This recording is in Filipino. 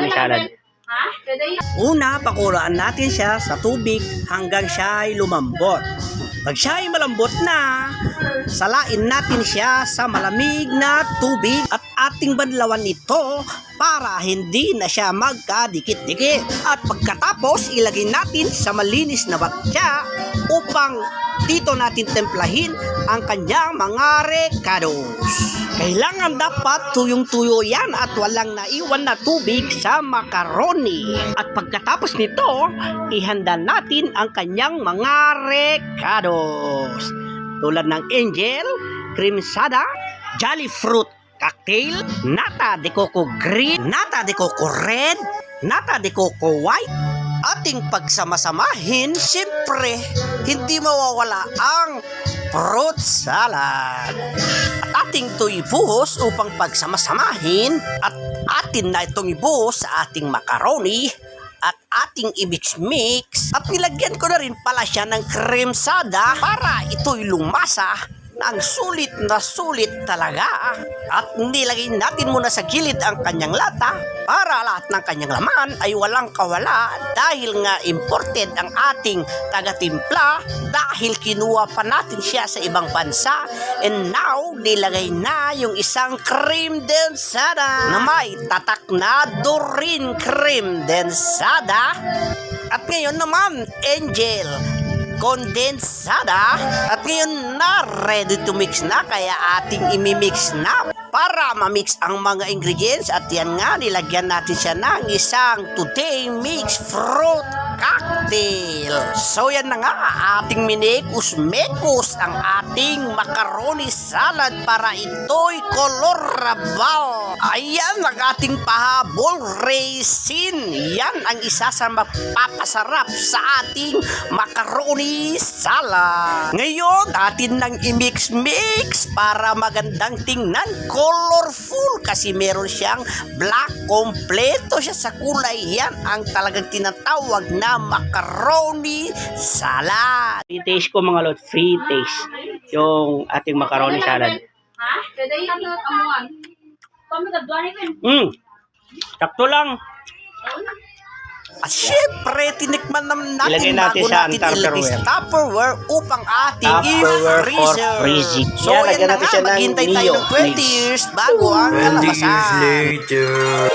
macaroni salad. Una, pakulaan natin siya sa tubig hanggang siya ay lumambot. Pag siya ay malambot na, salain natin siya sa malamig na tubig at ating banlawan ito para hindi na siya magkadikit-dikit. At pagkatapos, ilagay natin sa malinis na batya upang dito natin templahin ang kanyang mga recados. Kailangan dapat tuyong-tuyo yan at walang naiwan na tubig sa macaroni. At pagkatapos nito, ihanda natin ang kanyang mga recados. Tulad ng angel, cream sada, jolly fruit cocktail, nata de coco green, nata de coco red, nata de coco white. Ating pagsamasamahin, siyempre, hindi mawawala ang fruit salad. At ating ito ibuhos upang pagsamasamahin at atin na itong ibuhos sa ating macaroni at ating i-mix-mix at nilagyan ko na rin pala siya ng cream sada para ito'y lumasa ng sulit na sulit talaga. At nilagay natin muna sa gilid ang kanyang lata para lahat ng kanyang laman ay walang kawala dahil nga imported ang ating taga-timpla dahil kinuha pa natin siya sa ibang bansa. And now, nilagay na yung isang cream densada na may tatak na Dorin cream densada. At ngayon naman, angel kondensada. At ngayon na ready to mix na, kaya ating imimix na para ma-mix ang mga ingredients. At yan nga, nilagyan natin siya ng isang today mix fruit cocktail. So yan na nga, ating minekus-mekus ang ating macaroni salad para ito'y colorable. Ayan ang ating pahabol raisin. Yan ang isa sa mapapasarap sa ating macaroni salad. Ngayon, atin nang i-mix-mix para magandang tingnan, colorful kasi meron siyang black, kompleto siya sa kulay. Yan ang talagang tinatawag na macaroni salad. Free taste ko mga lot, free taste yung ating macaroni salad. Sakto lang. At syempre, tinikman naman natin bago natin ilagay sa Tupperware upang ating i-freezer. So, yan na nga, maghintay tayo ng 20 years bago ang kalabasan. 20 years later.